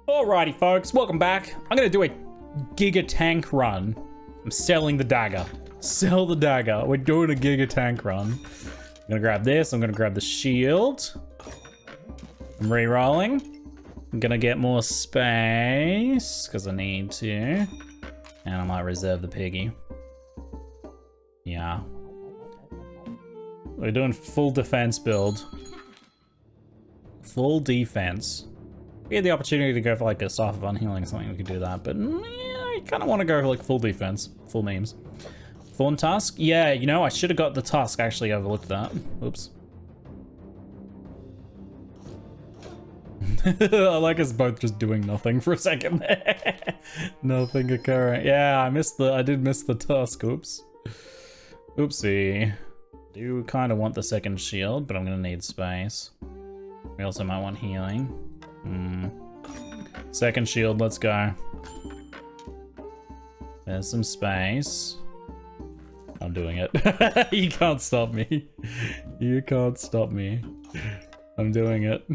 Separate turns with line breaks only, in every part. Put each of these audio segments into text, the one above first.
Alrighty, folks, welcome back. I'm gonna do a Giga Tank run. I'm selling the dagger. Sell the dagger. We're doing a Giga Tank run. I'm gonna grab this. I'm gonna grab the shield. I'm re-rolling. I'm gonna get more space because I need to. And I might reserve the piggy. Yeah. We're doing full defense build. Full defense. If we had the opportunity to go for like a Staff of Unhealing or something, we could do that. But yeah, I kind of want to go for like full defense, full memes. Thorn Tusk? Yeah, you know, I should have got the Tusk. I actually overlooked that. Oops. I like us both just doing nothing for a second there. Nothing occurring. Yeah, I did miss the Tusk. Oops. Oopsie. Do kind of want the second shield, but I'm gonna need space. We also might want healing. Second shield, let's go. There's some space. I'm doing it. You can't stop me. You can't stop me. I'm doing it.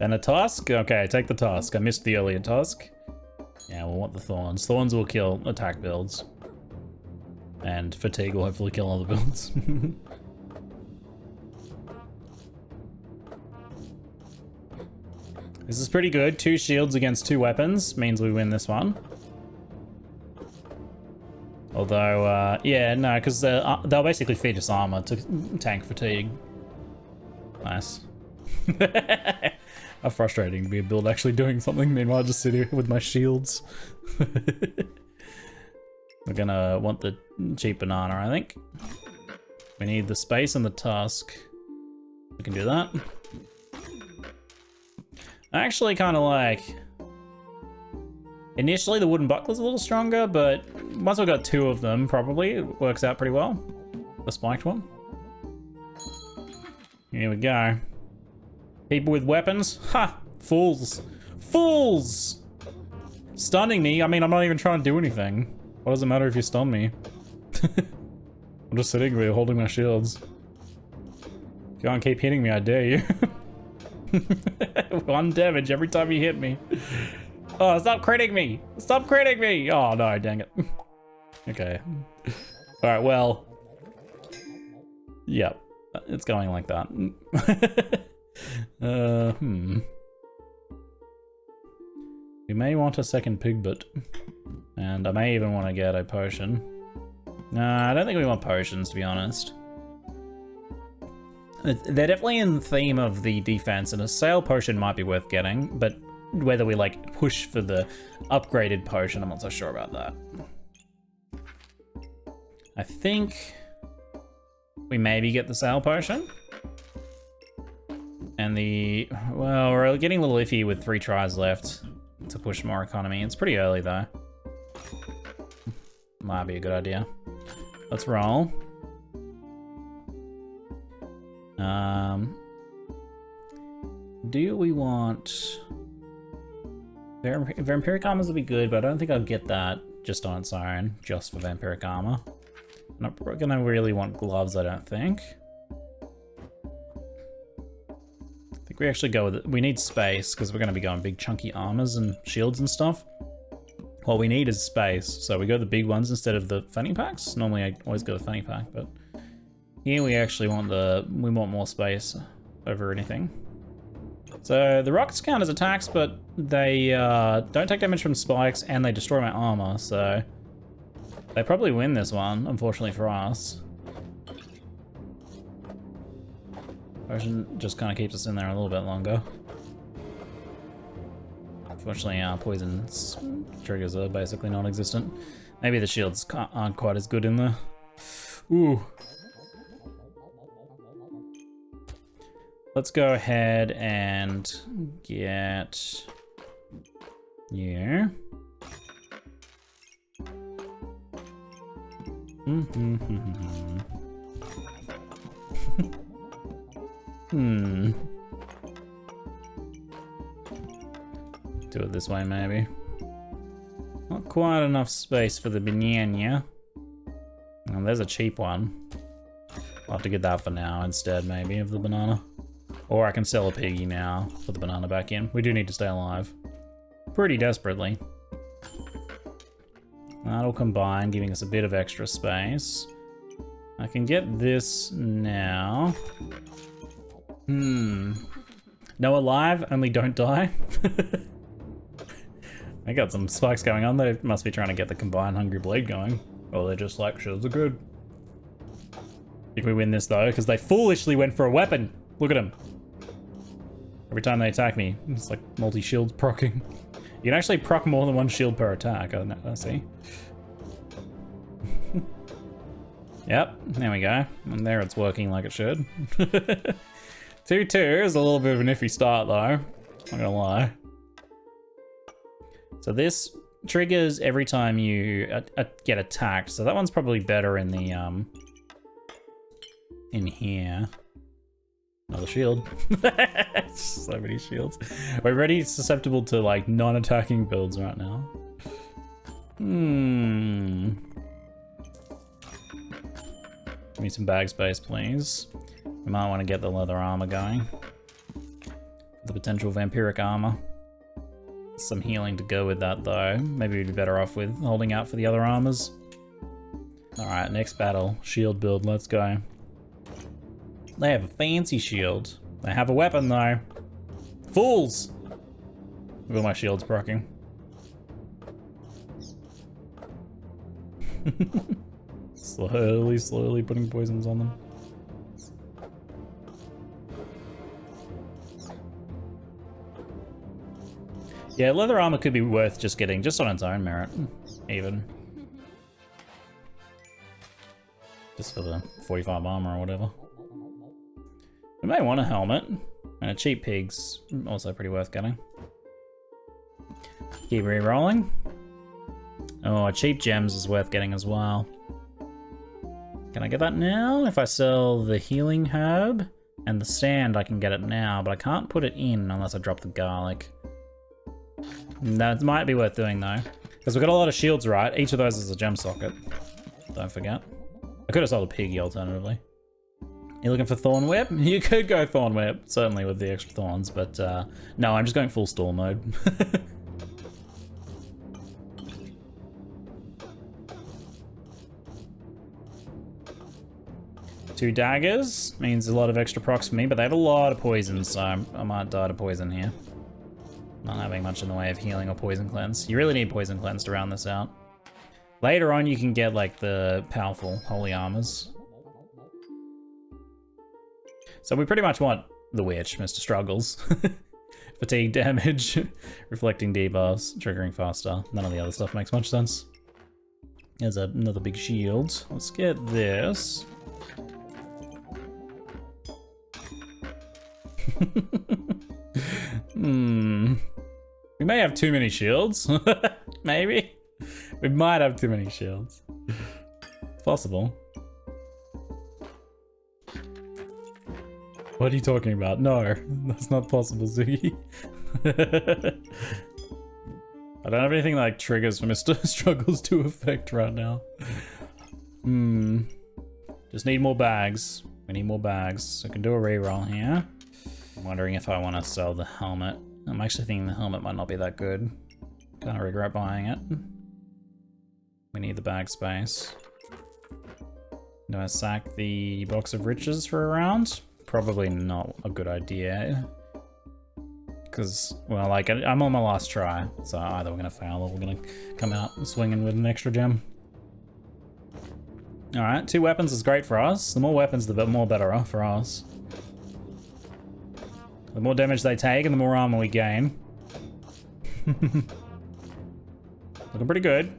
And a Tusk? Okay, take the Tusk. I missed the earlier Tusk. Yeah, we'll want the Thorns. Thorns will kill attack builds. And Fatigue will hopefully kill other builds. This is pretty good. 2 shields against 2 weapons means we win this one. Although, yeah, no, because they'll basically feed us armor to tank Fatigue. Nice. How frustrating to be a build actually doing something, meanwhile just sitting here with my shields. We're gonna want the cheap banana, I think. We need the space and the Tusk. We can do that. I actually kind of like... Initially the wooden buckler's a little stronger, but once we've got 2 of them, probably, it works out pretty well. The spiked one. Here we go. People with weapons? Ha! Fools. Fools! Stunning me? I mean, I'm not even trying to do anything. What does it matter if you stun me? I'm just sitting there holding my shields. Go on, keep hitting me, I dare you. 1 damage every time you hit me. Oh, stop critting me! Stop critting me! Oh no, dang it. Okay. Alright, well. Yep. It's going like that. We may want a second Pigbot. And I may even want to get a potion. Nah, I don't think we want potions, to be honest. They're definitely in the theme of the defense, and a sail potion might be worth getting, but whether we like push for the upgraded potion, I'm not so sure about that. I think we maybe get the sail potion. And the, well, we're getting a little iffy with 3 tries left to push more economy. It's pretty early though. Might be a good idea. Let's roll. Do we want... Vampiric Armors would be good, but I don't think I'll get that just on its own, just for Vampiric Armor. I'm not gonna really want gloves, I don't think. I think we actually go with it. We need space, because we're gonna be going big chunky armors and shields and stuff. What we need is space, so we go the big ones instead of the fanny packs. Normally I always go the fanny pack, but here we actually want we want more space over anything. So the rockets count as attacks, but they don't take damage from spikes and they destroy my armor, so they probably win this one, unfortunately for us. Potion just kind of keeps us in there a little bit longer. Unfortunately, our poison triggers are basically non-existent. Maybe the shields aren't quite as good in there. Ooh. Let's go ahead and get you. Do it this way, maybe. Not quite enough space for the banana. Oh, there's a cheap one. I'll have to get that for now instead, maybe, of the banana. Or I can sell a piggy now, put the banana back in. We do need to stay alive. Pretty desperately. That'll combine, giving us a bit of extra space. I can get this now. No alive, only don't die. I got some spikes going on. They must be trying to get the combined Hungry Bleed going. Or they're just like, shields are good. If we win this though, because they foolishly went for a weapon. Look at them. Every time they attack me, it's like multi-shields proccing. You can actually proc more than one shield per attack, I see. Yep, there we go. And there it's working like it should. 2-2 is a little bit of an iffy start though. Not gonna lie. So this triggers every time you get attacked. So that one's probably better in the in here. Another shield. So many shields. We're already susceptible to like non-attacking builds right now. Give me some bag space, please. We might want to get the leather armor going. The potential vampiric armor. Some healing to go with that though. Maybe we'd be better off with holding out for the other armors. Alright, next battle. Shield build, let's go. They have a fancy shield. They have a weapon though. Fools! Look at my shields proccing. Slowly putting poisons on them. Yeah, leather armor could be worth just getting, just on its own merit, even. Just for the 45 armor or whatever. We may want a helmet, and a cheap pig's also pretty worth getting. Keep re-rolling. Oh, a cheap gems is worth getting as well. Can I get that now? If I sell the healing herb and the sand, I can get it now, but I can't put it in unless I drop the garlic. That might be worth doing though, because we've got a lot of shields, right? Each of those is a gem socket. Don't forget. I could have sold a piggy alternatively. You looking for Thorn Whip? You could go Thorn Whip, certainly with the extra thorns, but no, I'm just going full stall mode. 2 daggers means a lot of extra procs for me, but they have a lot of poison, so I might die to poison here. Not having much in the way of healing or poison cleanse. You really need poison cleanse to round this out. Later on, you can get like the powerful holy armors. So we pretty much want the witch, Mr. Struggles. Fatigue damage, reflecting debuffs, triggering faster. None of the other stuff makes much sense. There's another big shield. Let's get this. We may have too many shields. Maybe. We might have too many shields. It's possible. What are you talking about? No, that's not possible, Ziggy. I don't have anything like triggers for Mr. Struggles to affect right now. Just need more bags. We need more bags. So I can do a reroll here. I'm wondering if I want to sell the helmet. I'm actually thinking the helmet might not be that good. Kind of regret buying it. We need the bag space. Do I sack the box of riches for a round? Probably not a good idea. Because, well, like, I'm on my last try. So either we're going to fail or we're going to come out swinging with an extra gem. Alright, 2 weapons is great for us. The more weapons, the more better for us. The more damage they take and the more armor we gain. Looking pretty good.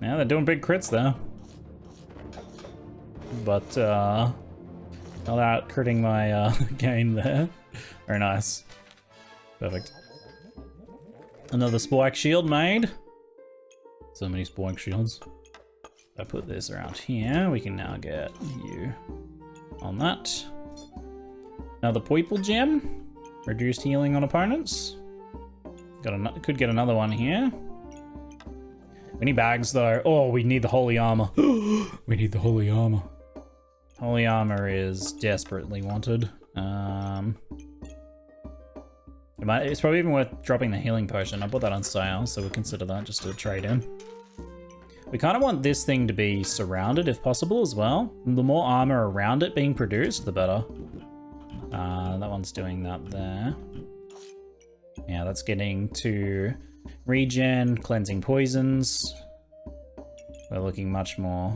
Yeah, they're doing big crits though. But, not out critting my gain there. Very nice. Perfect. Another spike shield made. So many spike shields. If I put this around here, we can now get you on that. Another purple gem. Reduced healing on opponents. Could get another one here. We need bags though. Oh, we need the holy armor. We need the holy armor. Holy armor is desperately wanted. It's probably even worth dropping the healing potion. I bought that on sale, so we'll consider that just to trade in. We kind of want this thing to be surrounded if possible as well. The more armor around it being produced, the better. That one's doing that there. Yeah, that's getting to regen, cleansing poisons. We're looking much more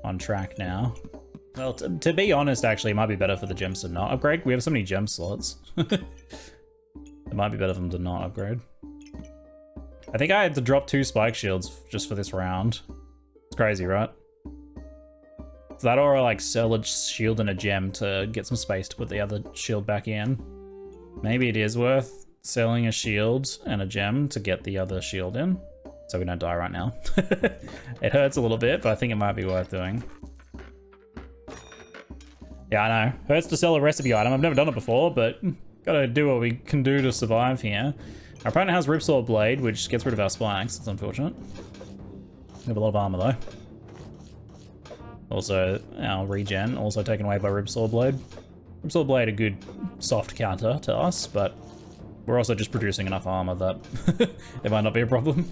on track now. Well, to be honest, actually, it might be better for the gems to not upgrade. We have so many gem slots. It might be better for them to not upgrade. I think I had to drop 2 spike shields just for this round. It's crazy, right? It's that or like sell a shield and a gem to get some space to put the other shield back in. Maybe it is worth selling a shield and a gem to get the other shield in, so we don't die right now. It hurts a little bit, but I think it might be worth doing. Yeah, I know. Hurts to sell a recipe item. I've never done it before, but gotta do what we can do to survive here. Our opponent has Ripsaw Blade, which gets rid of our spikes. It's unfortunate. We have a lot of armor, though. Also, our regen, also taken away by Ripsaw Blade. Ripsaw Blade, a good soft counter to us, but we're also just producing enough armor that it might not be a problem.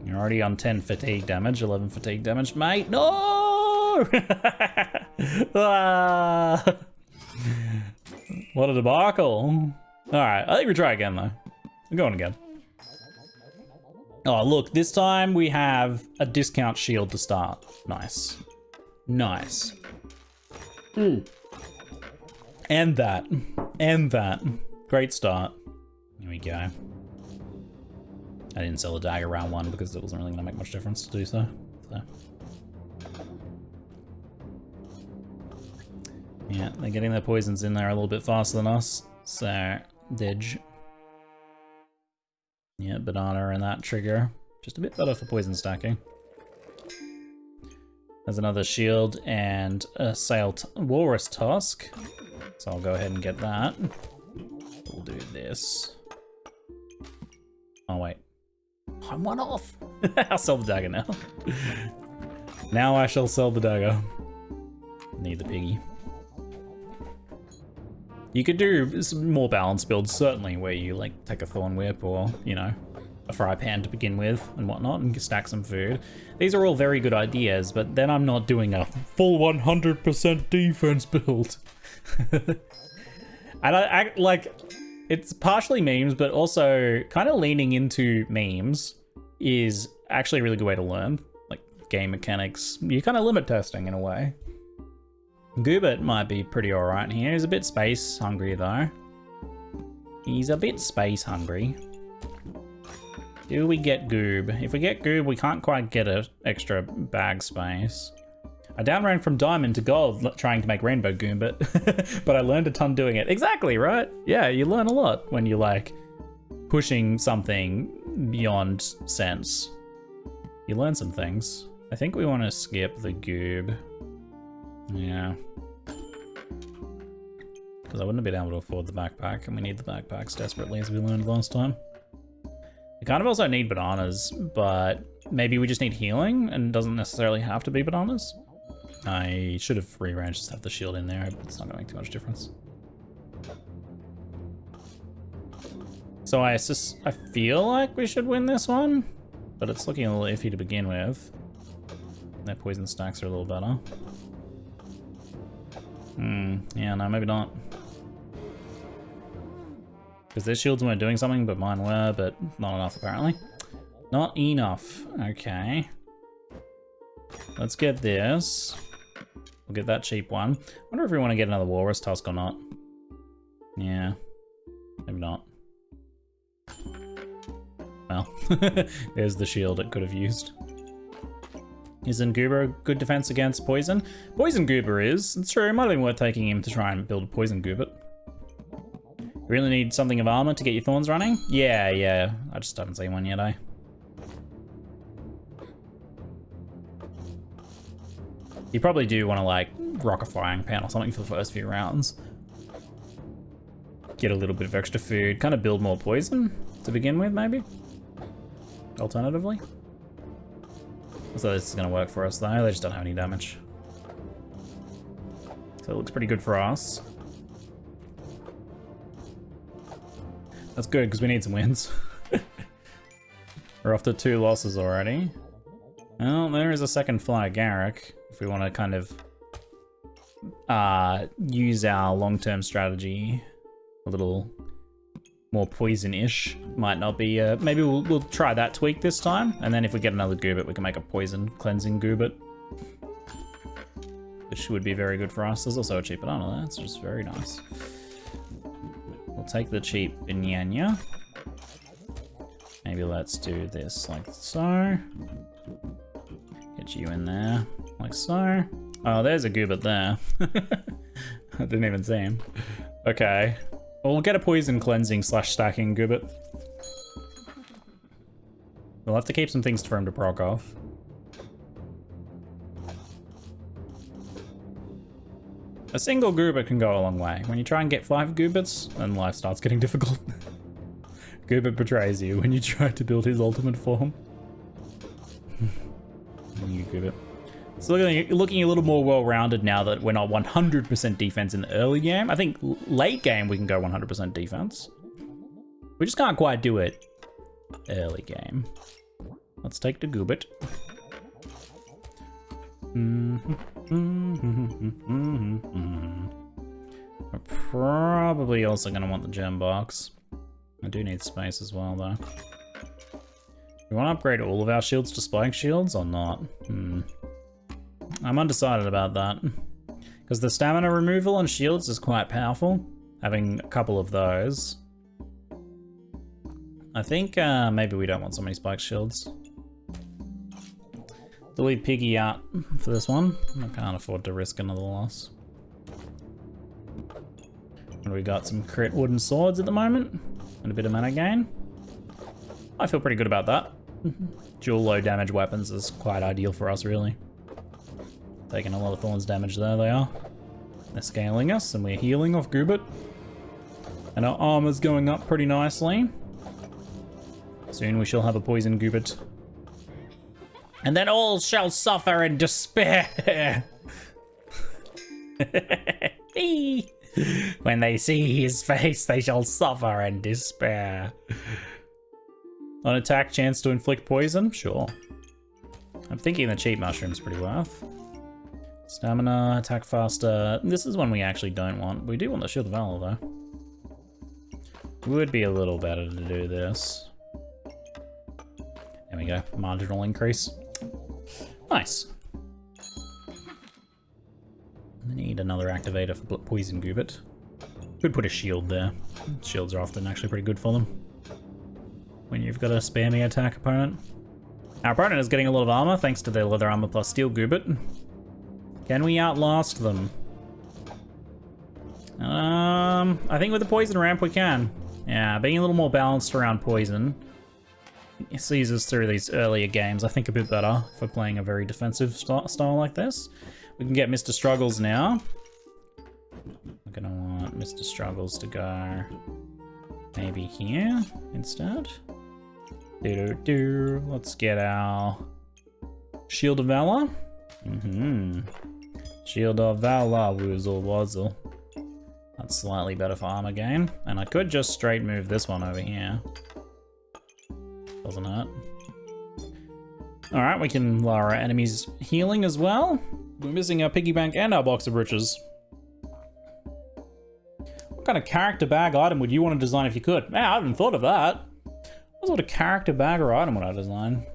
You're already on 10 fatigue damage, 11 fatigue damage, mate. No! Ah! What a debacle. Alright, I think we try again though. We're going again. Oh, look, this time we have a discount shield to start. Nice. Nice. And that. And that. Great start. Here we go. I didn't sell a dagger round 1 because it wasn't really going to make much difference to do so. Yeah, they're getting their poisons in there a little bit faster than us. So, didge. Yeah, banana and that trigger. Just a bit better for poison stacking. There's another shield and a walrus tusk. So I'll go ahead and get that. We'll do this. Oh, wait. I'm 1 off. I'll sell the dagger now. Now I shall sell the dagger. Need the piggy. You could do some more balanced builds, certainly, where you like take a thorn whip or, you know, a fry pan to begin with and whatnot and stack some food. These are all very good ideas, but then I'm not doing a full 100% defense build. And I like, it's partially memes, but also kind of leaning into memes is actually a really good way to learn, like game mechanics. You kind of limit testing in a way. Goobert might be pretty alright here. He's a bit space hungry though. He's a bit space hungry. Do we get Goob? If we get Goob, we can't quite get an extra bag space. I downran from diamond to gold trying to make rainbow Goombert, but I learned a ton doing it. Exactly, right? Yeah, you learn a lot when you're like pushing something beyond sense. You learn some things. I think we want to skip the Goob. Yeah. Because I wouldn't have been able to afford the backpack, and we need the backpacks desperately, as we learned last time. We kind of also need bananas, but maybe we just need healing, and it doesn't necessarily have to be bananas. I should have rearranged to have the shield in there, but it's not going to make too much difference. So I feel like we should win this one, but it's looking a little iffy to begin with. Their poison stacks are a little better. Yeah, no, maybe not. Because their shields weren't doing something, but mine were, but not enough apparently. Not enough. Okay. Let's get this. We'll get that cheap one. I wonder if we want to get another walrus tusk or not. Yeah. Maybe not. Well, there's the shield it could have used. Isn't Goober a good defense against poison? Poison Goober is. It's true, it might have been worth taking him to try and build a poison Goobert. You really need something of armor to get your thorns running? Yeah. I just haven't seen one yet, eh? You probably do want to, like, rock a frying pan or something for the first few rounds. Get a little bit of extra food. Kind of build more poison to begin with, maybe? Alternatively. So this is going to work for us, though. They just don't have any damage. So it looks pretty good for us. That's good, because we need some wins. We're off to 2 losses already. Well, there is a second fly Garrick, if we want to kind of use our long-term strategy a little more poison-ish. Might not be, maybe we'll try that tweak this time, and then if we get another Goobit, we can make a poison cleansing Goobit, which would be very good for us. There's also a cheap banana there, it's just very nice. We'll take the cheap Binyanya. Maybe let's do this like so. Get you in there, like so. Oh, there's a Goobit there. I didn't even see him. Okay. Well, we'll get a poison cleansing / stacking Goobit. We'll have to keep some things for him to proc off. A single Goobit can go a long way. When you try and get 5 Goobits, then life starts getting difficult. Goobit betrays you when you try to build his ultimate form. You Goobit. So looking a little more well-rounded now that we're not 100% defense in the early game. I think late game we can go 100% defense. We just can't quite do it early game. Let's take the Goobit. We're probably also going to want the gem box. I do need space as well, though. We want to upgrade all of our shields to spike shields or not? I'm undecided about that. Because the stamina removal on shields is quite powerful. Having a couple of those. I think maybe we don't want so many spike shields. Delete Piggy out for this one. I can't afford to risk another loss. And we got some crit wooden swords at the moment. And a bit of mana gain. I feel pretty good about that. Dual low damage weapons is quite ideal for us, really. Taking a lot of Thorns damage there, they are. They're scaling us, and we're healing off Goobit. And our armor's going up pretty nicely. Soon we shall have a poison Goobit. And then all shall suffer in despair. When they see his face, they shall suffer in despair. On attack, chance to inflict poison? Sure. I'm thinking the cheap mushroom's pretty worth. Stamina, attack faster. This is one we actually don't want. We do want the Shield of Valor, though. Would be a little better to do this. There we go. Marginal increase. Nice. I need another activator for Poison Goobit. Could put a shield there. Shields are often actually pretty good for them. When you've got a spare me attack opponent. Our opponent is getting a lot of armor thanks to their leather armor plus steel Goobit. Can we outlast them? I think with the poison ramp we can. Yeah, being a little more balanced around poison. It sees us through these earlier games, I think, a bit better for playing a very defensive style like this. We can get Mr. Struggles now. I'm gonna want Mr. Struggles to go maybe here instead. Let's get our Shield of Valor. Shield of Valor, Woozle Wazzle. That's slightly better for armor gain. And I could just straight move this one over here. Doesn't hurt. Alright, we can lower our enemies' healing as well. We're missing our piggy bank and our box of riches. What kind of character bag item would you want to design if you could? Man, I haven't thought of that. What sort of character bag or item would I design?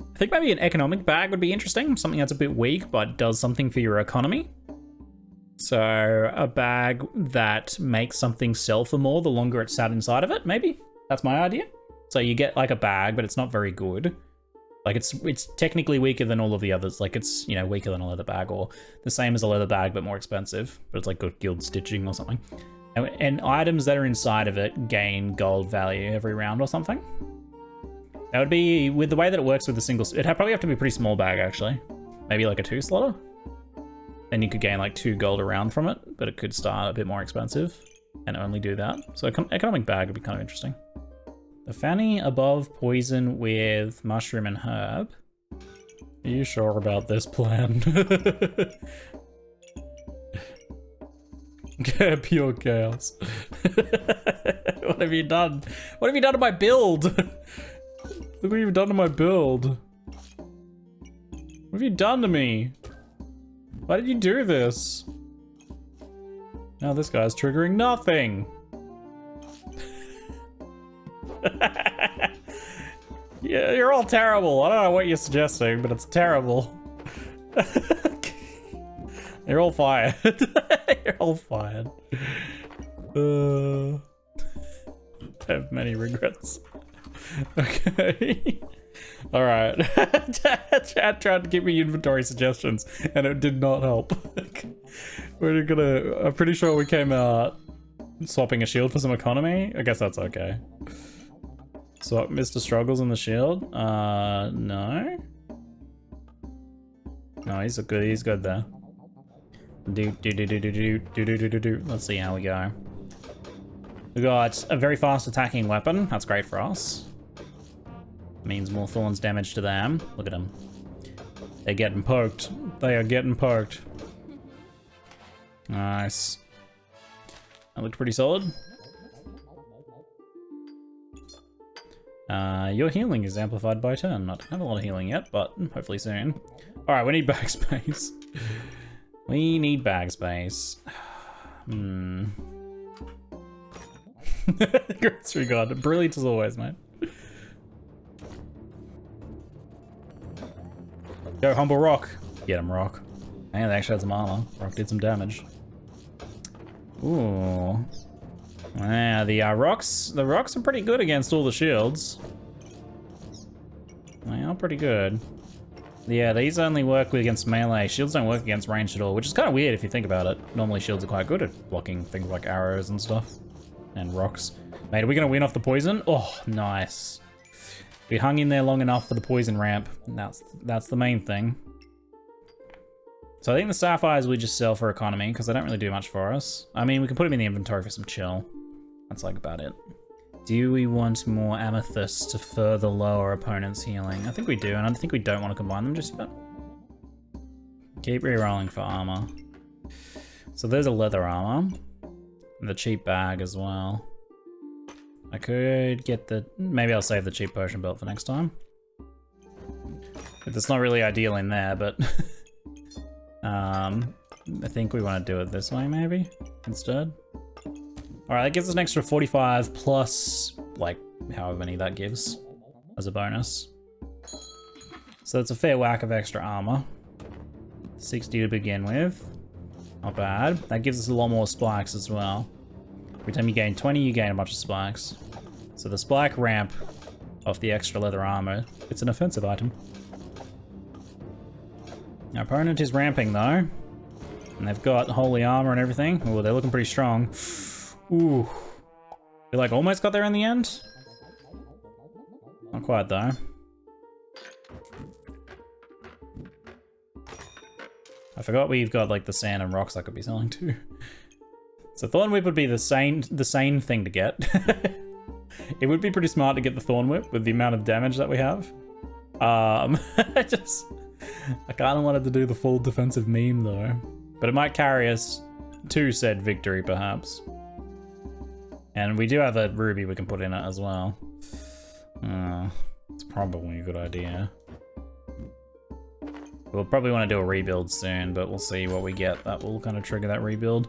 I think maybe an economic bag would be interesting. Something that's a bit weak, but does something for your economy. So a bag that makes something sell for more the longer it's sat inside of it, maybe? That's my idea. So you get like a bag, but it's not very good. Like it's technically weaker than all of the others. Like it's, you know, weaker than a leather bag or the same as a leather bag, but more expensive. But it's like good guild stitching or something. And items that are inside of it gain gold value every round or something. That would be, with the way that it works with a single, it'd probably have to be a pretty small bag actually. Maybe like a 2-slotter. Then you could gain like 2 gold a round from it, but it could start a bit more expensive and only do that. So economic bag would be kind of interesting. The Fanny above poison with mushroom and herb. Are you sure about this plan? Pure chaos. What have you done? What have you done to my build? Look what you've done to my build. What have you done to me? Why did you do this? Now this guy's triggering nothing. Yeah, you're all terrible. I don't know what you're suggesting, but it's terrible. You're all fired. You're all fired. I have many regrets. Okay. Alright. Chat tried to give me inventory suggestions, and it did not help. We're gonna... I'm pretty sure we came out swapping a shield for some economy. I guess that's okay. Swap Mr. Struggles in the shield? No. No, he's good there. Let's see how we go. We got a very fast attacking weapon. That's great for us. Means more thorns damage to them. Look at them. They're getting poked. They are getting poked. Nice. That looked pretty solid. Your healing is amplified by turn. I don't have a lot of healing yet, but hopefully soon. Alright, we need bag space. We need bag space. Great regard. Brilliant as always, mate. Go, humble rock. Get him, rock. Man, they actually had some armor. Rock did some damage. Ooh. Yeah, the rocks are pretty good against all the shields. They are pretty good. Yeah, these only work against melee. Shields don't work against ranged at all, which is kind of weird if you think about it. Normally shields are quite good at blocking things like arrows and stuff. And rocks. Mate, are we gonna win off the poison? Oh, nice. We hung in there long enough for the poison ramp. That's the main thing. So I think the sapphires we just sell for economy, because they don't really do much for us. I mean, we can put them in the inventory for some chill. That's like about it. Do we want more amethysts to further lower opponents' healing? I think we do, and I think we don't want to combine them just yet. Keep rerolling for armor. So there's a leather armor. And the cheap bag as well. I could get the... Maybe I'll save the cheap potion belt for next time. It's not really ideal in there, but... I think we want to do it this way, maybe, instead. Alright, that gives us an extra 45 plus, like, however many that gives as a bonus. So it's a fair whack of extra armor. 60 to begin with. Not bad. That gives us a lot more spikes as well. Every time you gain 20, you gain a bunch of spikes. So the spike ramp off the extra leather armor, it's an offensive item. Our opponent is ramping though. And they've got holy armor and everything. Oh, they're looking pretty strong. Ooh. We like almost got there in the end. Not quite though. I forgot we've got like the sand and rocks I could be selling too. So Thorn Whip would be the sane thing to get. It would be pretty smart to get the Thorn Whip with the amount of damage that we have. I kind of wanted to do the full defensive meme though, but it might carry us to said victory perhaps. And we do have a ruby we can put in it as well. It's probably a good idea. We'll probably want to do a rebuild soon, but we'll see what we get. That will kind of trigger that rebuild.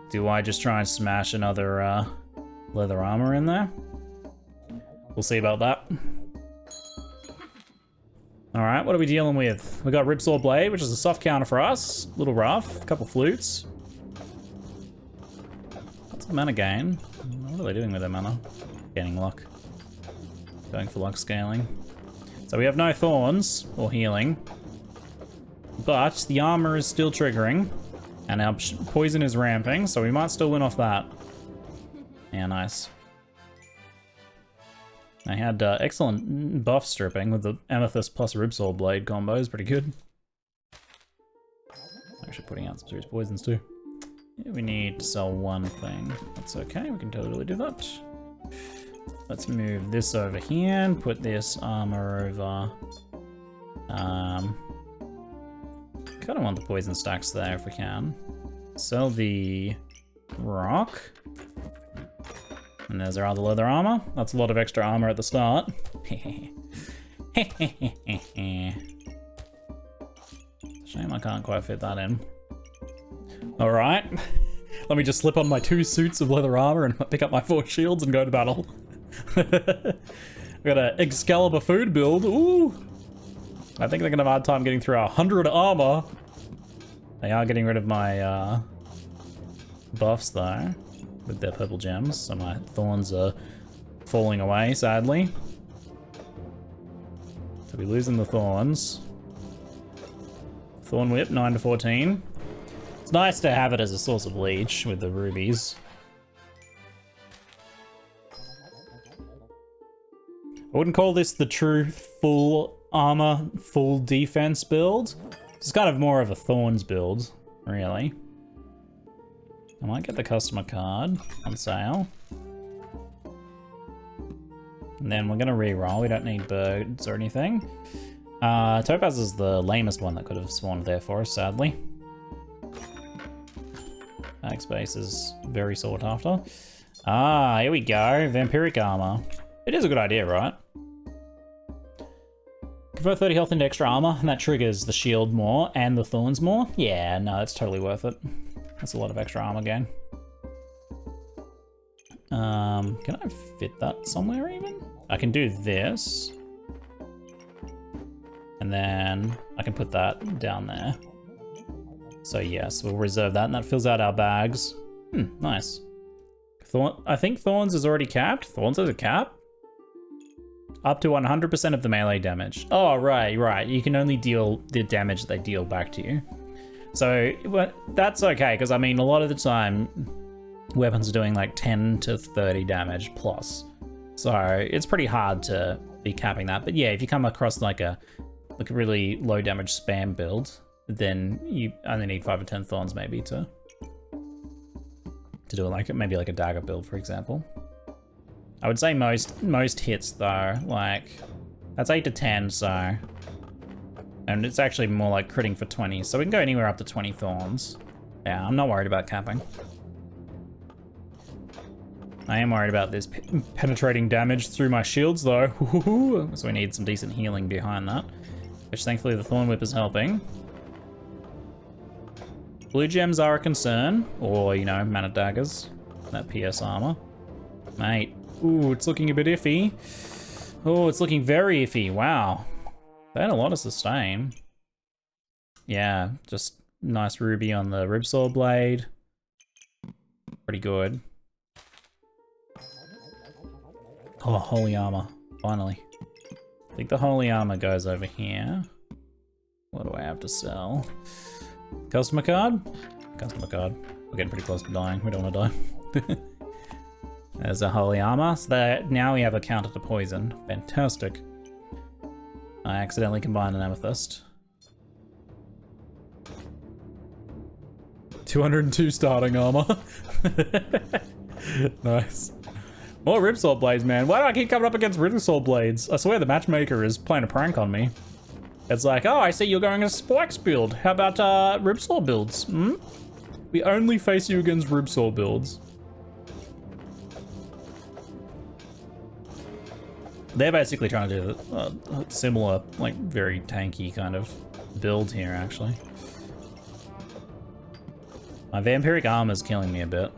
Do I just try and smash another leather armor in there? We'll see about that. Alright, what are we dealing with? We got Ripsaw Blade, which is a soft counter for us. A little rough, a couple flutes. What's the mana gain? What are they doing with their mana? Gaining luck. Going for luck scaling. So we have no thorns or healing. But the armor is still triggering. And our poison is ramping, so we might still win off that. Yeah, nice. I had excellent buff stripping with the Amethyst plus Ripsaw Blade combo. Is pretty good. Actually putting out some serious poisons too. Yeah, we need to sell one thing. That's okay, we can totally do that. Let's move this over here and put this armor over. Kind of want the poison stacks there if we can. Sell the rock. And there's our other leather armor. That's a lot of extra armor at the start. Shame I can't quite fit that in. All right, let me just slip on my 2 suits of leather armor and pick up my 4 shields and go to battle. I got an Excalibur food build. Ooh, I think they're gonna have a hard time getting through 100 armor. They are getting rid of my buffs though, with their purple gems, so my thorns are falling away, sadly. So we're losing the thorns. Thorn Whip, 9 to 14. It's nice to have it as a source of leech with the rubies. I wouldn't call this the true full armor, full defense build. It's kind of more of a thorns build, really. I might get the customer card on sale. And then we're gonna re-roll, we don't need birds or anything. Topaz is the lamest one that could have spawned there for us, sadly. Backspace is very sought after. Ah, here we go, Vampiric Armor. It is a good idea, right? Convert 30 health into extra armor, and that triggers the shield more and the thorns more. Yeah, no, it's totally worth it. That's a lot of extra armor gain. Can I fit that somewhere even? I can do this. And then I can put that down there. So yes, we'll reserve that, and that fills out our bags. Nice. I think Thorns is already capped. Thorns has a cap? Up to 100% of the melee damage. Oh, right. You can only deal the damage they deal back to you. So, but that's okay, because I mean, a lot of the time, weapons are doing like 10 to 30 damage plus. So it's pretty hard to be capping that. But yeah, if you come across like a really low damage spam build, then you only need 5 or 10 thorns maybe to do it, like maybe like a dagger build, for example. I would say most hits though, like that's 8 to 10, so, and it's actually more like critting for 20, so we can go anywhere up to 20 thorns. Yeah, I'm not worried about capping. I am worried about this penetrating damage through my shields though. So we need some decent healing behind that, which thankfully the Thorn Whip is helping. Blue gems are a concern, or you know, mana daggers, that PS armor. Mate, ooh, it's looking a bit iffy. Oh, it's looking very iffy, wow. They had a lot of sustain. Yeah, just nice ruby on the Ribsaw blade. Pretty good. Oh, holy armor, finally. I think the holy armor goes over here. What do I have to sell? Customer card? Customer card. We're getting pretty close to dying. We don't want to die. There's a holy armor. So that now we have a counter to poison. Fantastic. I accidentally combined an amethyst. 202 starting armor. Nice. More Ribsaw blades, man. Why do I keep coming up against Ribsaw blades? I swear the matchmaker is playing a prank on me. It's like, oh, I see you're going a Spikes build. How about Ribsaw builds? We only face you against Ribsaw builds. They're basically trying to do a similar, like, very tanky kind of build here, actually. My Vampiric armor is killing me a bit.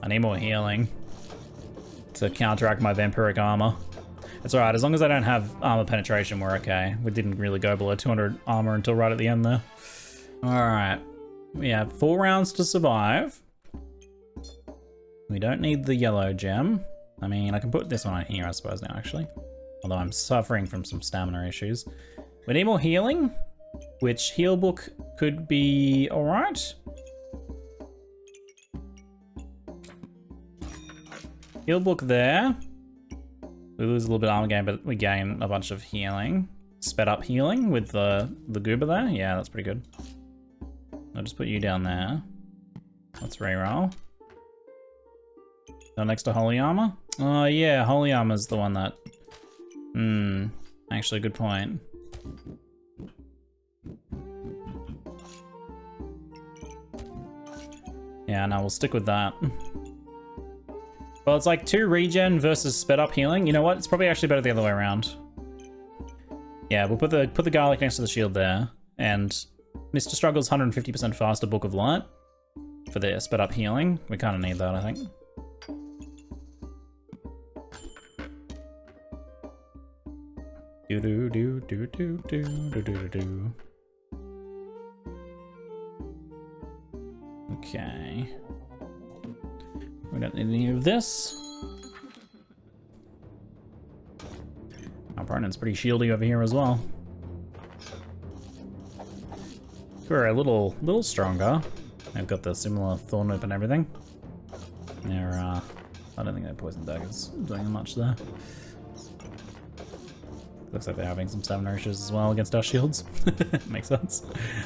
I need more healing to counteract my Vampiric armor. It's alright, as long as I don't have armor penetration, we're okay. We didn't really go below 200 armor until right at the end there. Alright, we have 4 rounds to survive. We don't need the yellow gem. I mean, I can put this one on here, I suppose, now, actually. Although I'm suffering from some stamina issues. We need more healing, which heal book could be alright. Heal book there. We lose a little bit of armor gain, but we gain a bunch of healing. Sped up healing with the goober there. Yeah, that's pretty good. I'll just put you down there. Let's reroll. So next to Holy Armor? Oh yeah, Holy Armor's the one that... actually good point. Yeah, no, we'll stick with that. Well, it's like 2 regen versus sped up healing. You know what? It's probably actually better the other way around. Yeah, we'll put the garlic next to the shield there. And Mr. Struggle's 150% faster Book of Light for the sped up healing. We kind of need that, I think. Do do do do do do do do do. Okay. We don't need any of this. Our opponent's pretty shieldy over here as well. We're a little stronger. They've got the similar thorn whip and everything. They're I don't think their poison daggers doing much there. Looks like they're having some stamina issues as well against our shields. Makes sense.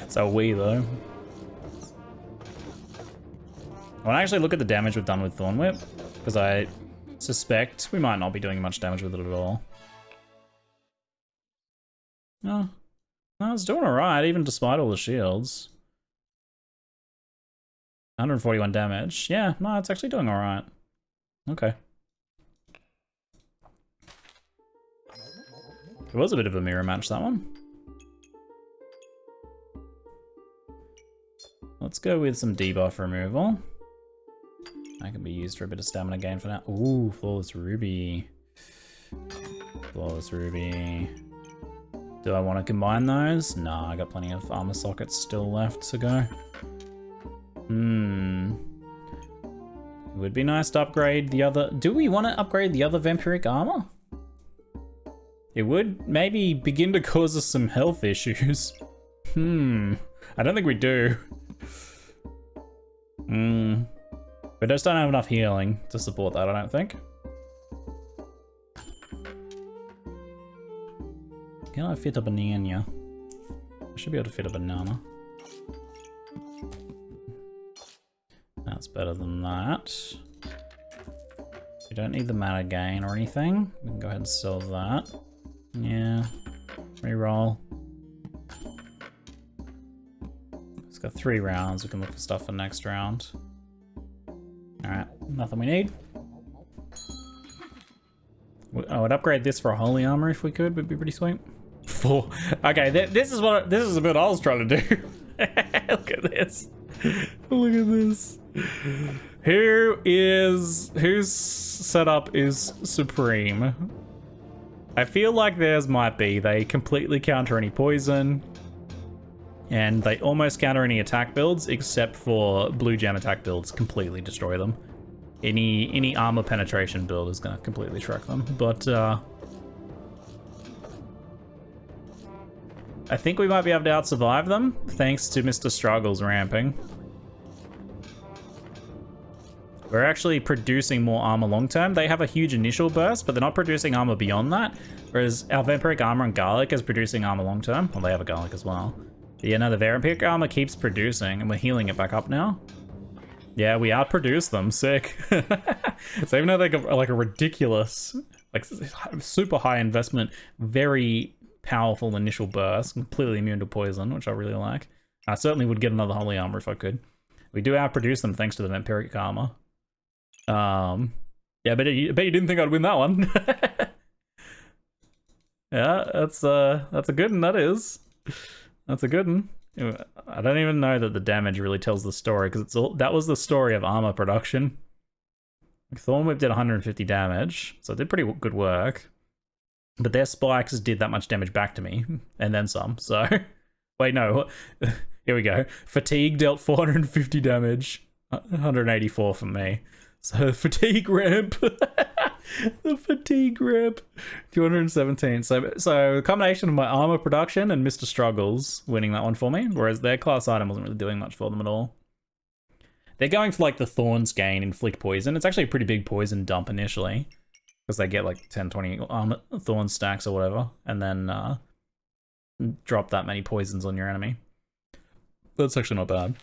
So are we though. I want to actually look at the damage we've done with Thorn Whip, because I suspect we might not be doing much damage with it at all. No, it's doing alright, even despite all the shields. 141 damage. Yeah, no, it's actually doing alright. Okay. It was a bit of a mirror match, that one. Let's go with some debuff removal. That can be used for a bit of stamina gain for now. Ooh, Flawless Ruby. Flawless Ruby. Do I want to combine those? Nah, I got plenty of armor sockets still left to go. It would be nice to upgrade the other... Do we want to upgrade the other vampiric armor? It would maybe begin to cause us some health issues. I don't think we do. We just don't have enough healing to support that, I don't think. Can I fit a banana? I should be able to fit a banana. That's better than that. We don't need the mana gain or anything. We can go ahead and sell that. Yeah. Reroll. It's got 3 rounds. We can look for stuff for next round. Alright, nothing we need. I would upgrade this for a holy armor if we could, would be pretty sweet. 4. Okay, this is a bit I was trying to do. Look at this. Look at this. Whose setup is supreme? I feel like theirs might be they completely counter any poison, and they almost counter any attack builds, except for blue gem attack builds completely destroy them. Any armor penetration build is gonna completely truck them, but I think we might be able to out-survive them, thanks to Mr. Struggles ramping. We're actually producing more armor long-term. They have a huge initial burst, but they're not producing armor beyond that, whereas our Vampiric Armor and Garlic is producing armor long-term. Well, they have a Garlic as well. But yeah, no, the Vampiric Armor keeps producing, and we're healing it back up now. Yeah, we outproduce them. Sick. So even though they got like a ridiculous, like super high investment, very powerful initial burst, completely immune to poison, which I really like. I certainly would get another Holy Armor if I could. We do outproduce them thanks to the Vampiric Armor. Yeah, I bet you didn't think I'd win that one. Yeah, that's a good one, that is. That's a good one. I don't even know that the damage really tells the story, because that was the story of armor production. Thorn Whip did 150 damage, so it did pretty good work. But their spikes did that much damage back to me, and then some, so... Wait, no. Here we go. Fatigue dealt 450 damage, 184 from me. So fatigue ramp. The fatigue ramp. 217. So a combination of my armor production and Mr. Struggles winning that one for me, whereas their class item wasn't really doing much for them at all. They're going for like the Thorns gain, inflict poison. It's actually a pretty big poison dump initially, because they get like 10, 20 Thorn stacks or whatever, and then drop that many poisons on your enemy. That's actually not bad.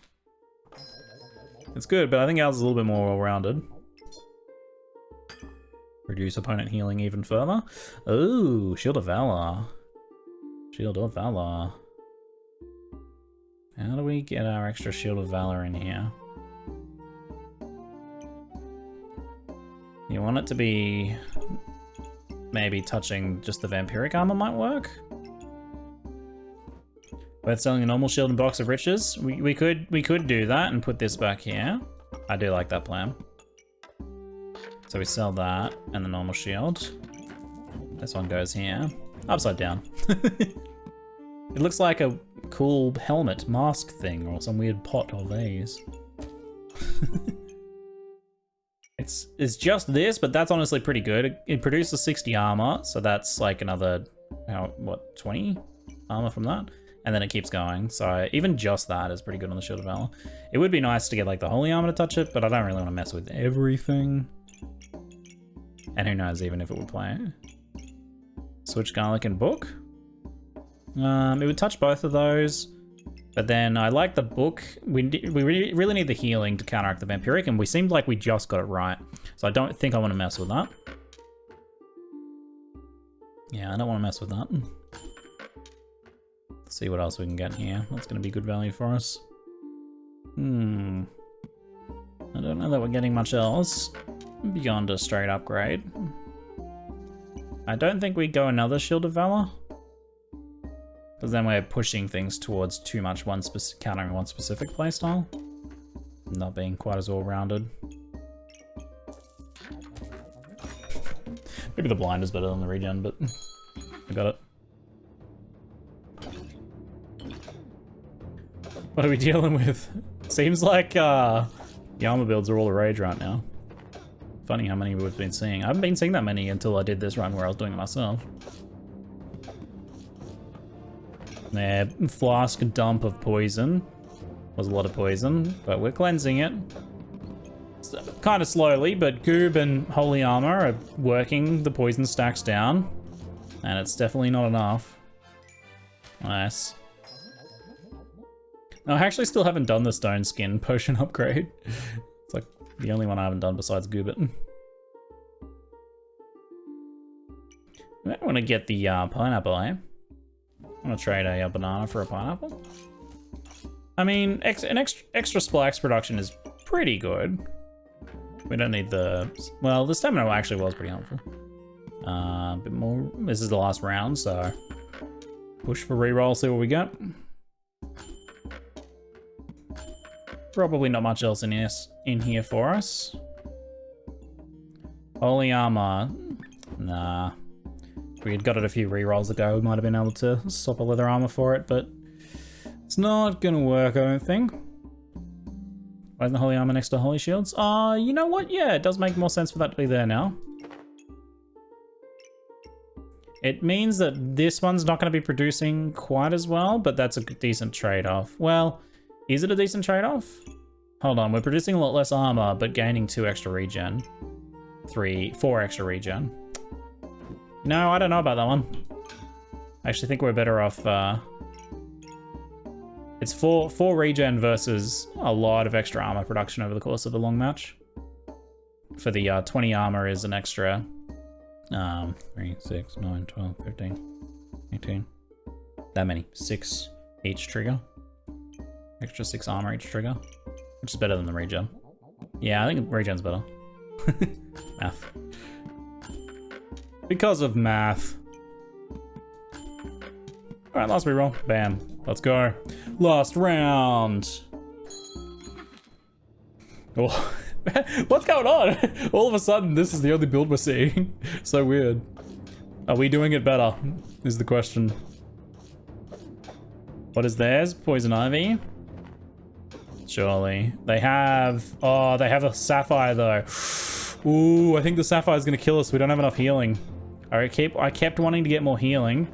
It's good, but I think ours is a little bit more well-rounded. Reduce opponent healing even further. Ooh, Shield of Valor. Shield of Valor. How do we get our extra Shield of Valor in here? want it to be maybe touching just the vampiric armor might work. Worth selling a normal shield and box of riches. We could do that and put this back here. I do like that plan. So we sell that and the normal shield. This one goes here. Upside down. It looks like a cool helmet mask thing or some weird pot of these. It's just this, but that's honestly pretty good. It produces 60 armor, so that's like another, what, 20 armor from that? And then it keeps going, so even just that is pretty good on the Shield of Valor. It would be nice to get like the Holy Armor to touch it, but I don't really want to mess with everything. And who knows even if it would play. Switch Garlic and Book. It would touch both of those, but then I like the Book. We really need the healing to counteract the Vampiric, and we seemed like we just got it right. So I don't think I want to mess with that. Yeah, I don't want to mess with that. Let's see what else we can get here. That's going to be good value for us. I don't know that we're getting much else beyond a straight upgrade. I don't think we go another Shield of Valor, because then we're pushing things towards too much countering one specific playstyle, not being quite as well-rounded. Maybe the blind is better than the regen, but I got it. What are we dealing with? Seems like the armor builds are all the rage right now. Funny how many we've been seeing. I haven't been seeing that many until I did this run where I was doing it myself. There, flask dump of poison. Was a lot of poison, but we're cleansing it. So, kind of slowly, but Goob and Holy Armor are working the poison stacks down. And it's definitely not enough. Nice. No, I actually still haven't done the Stone Skin potion upgrade. It's like the only one I haven't done besides Goobit. I want to get the pineapple, eh? I'm gonna trade a banana for a pineapple. I mean, an extra Splax production is pretty good. We don't need the... Well, the stamina actually was pretty helpful. A bit more. This is the last round, so... Push for reroll, see what we get. Probably not much else in here for us. Holy Armor. Nah. If we had got it a few rerolls ago, we might have been able to swap a leather armor for it, but it's not gonna work, I don't think. Why isn't the Holy Armor next to Holy Shields? You know what? Yeah, it does make more sense for that to be there now. It means that this one's not gonna be producing quite as well, but that's a decent trade-off. Well, is it a decent trade-off? Hold on, we're producing a lot less armor, but gaining 2 extra regen. 4 extra regen. No, I don't know about that one. I actually think we're better off, it's 4 regen versus a lot of extra armor production over the course of the long match. For the 20 armor is an extra 3, 6, 9, 12, 15, 18. That many. 6 each trigger. Extra 6 armor each trigger. Which is better than the regen. Yeah, I think regen's better. Math. Because of math. Alright, last reroll. Bam. Let's go. Last round. Oh. What's going on? All of a sudden, this is the only build we're seeing. So weird. Are we doing it better? Is the question. What is theirs? Poison Ivy? Surely. They have... Oh, they have a Sapphire, though. Ooh, I think the Sapphire is going to kill us. We don't have enough healing. I kept wanting to get more healing.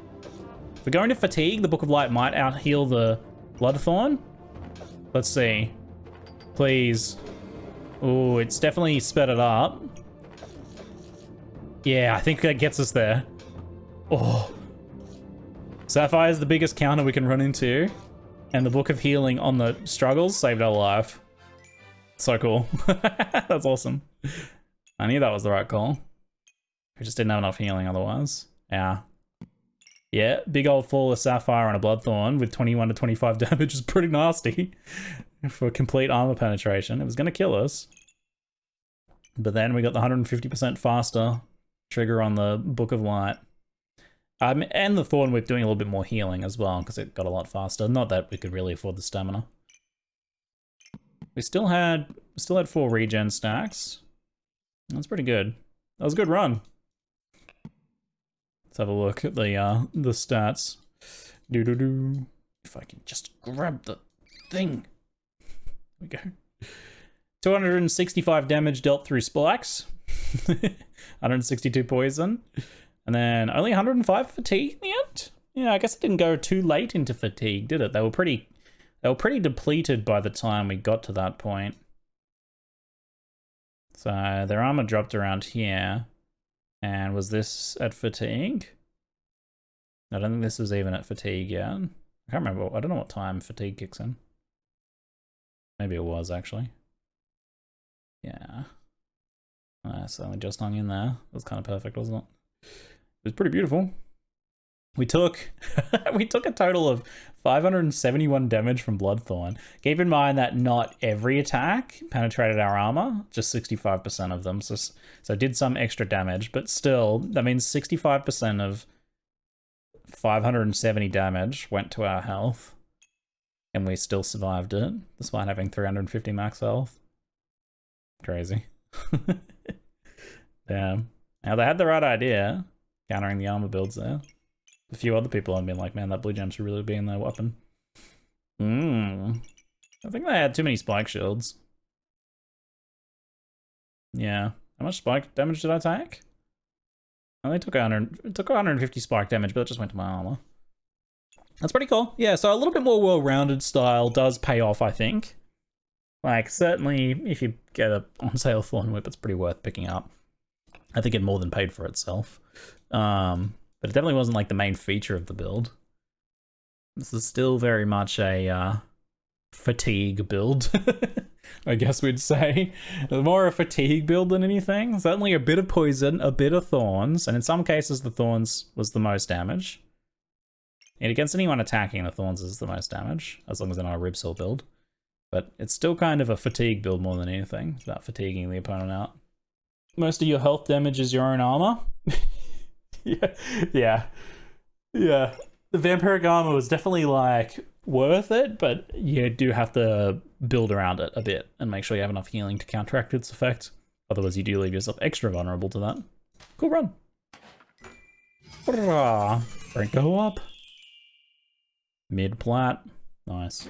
If we're going to Fatigue, the Book of Light might out-heal the Bloodthorn. Let's see. Please. Ooh, it's definitely sped it up. Yeah, I think that gets us there. Oh. Sapphire is the biggest counter we can run into. And the Book of Healing on the struggles saved our life. So cool. That's awesome. I knew that was the right call. We just didn't have enough healing otherwise. Yeah. Yeah, big old fall of Sapphire on a Bloodthorn with 21 to 25 damage is pretty nasty. For complete armor penetration. It was going to kill us. But then we got the 150% faster trigger on the Book of Light. And the Thorn Whip doing a little bit more healing as well, because it got a lot faster. Not that we could really afford the stamina. We still had 4 regen stacks. That's pretty good. That was a good run. Let's have a look at the stats. Doo-doo-doo. If I can just grab the thing. There we go. 265 damage dealt through spikes. 162 poison. And then only 105 fatigue in the end? Yeah, I guess it didn't go too late into fatigue, did it? They were pretty depleted by the time we got to that point. So their armor dropped around here. And was this at fatigue? I don't think this was even at fatigue yet. I can't remember. I don't know what time fatigue kicks in. Maybe it was, actually. Yeah. So we just hung in there. It was kind of perfect, wasn't it? It was pretty beautiful. We took a total of 571 damage from Bloodthorn. Keep in mind that not every attack penetrated our armor, just 65% of them. So it did some extra damage, but still, that means 65% of 570 damage went to our health, and we still survived it, despite having 350 max health. Crazy. Damn. Now they had the right idea, countering the armor builds there. A few other people have been like, man, that blue gem should really be in their weapon. I think they had too many spike shields. Yeah. How much spike damage did I take? I only took 150 spike damage, but it just went to my armor. That's pretty cool. Yeah, so a little bit more well-rounded style does pay off, I think. Like, certainly, if you get a on-sale Thorn Whip, it's pretty worth picking up. I think it more than paid for itself. But it definitely wasn't like the main feature of the build. This is still very much a fatigue build, I guess we'd say. More a fatigue build than anything. Certainly a bit of poison, a bit of thorns, and in some cases the thorns was the most damage. And against anyone attacking, the thorns is the most damage, as long as they're not a Ribsaw build. But it's still kind of a fatigue build more than anything. It's about fatiguing the opponent out. Most of your health damage is your own armor. Yeah. The vampiric armor was definitely like worth it, but you do have to build around it a bit and make sure you have enough healing to counteract its effect. Otherwise, you do leave yourself extra vulnerable to that. Cool run. Rank go up. Mid plat. Nice.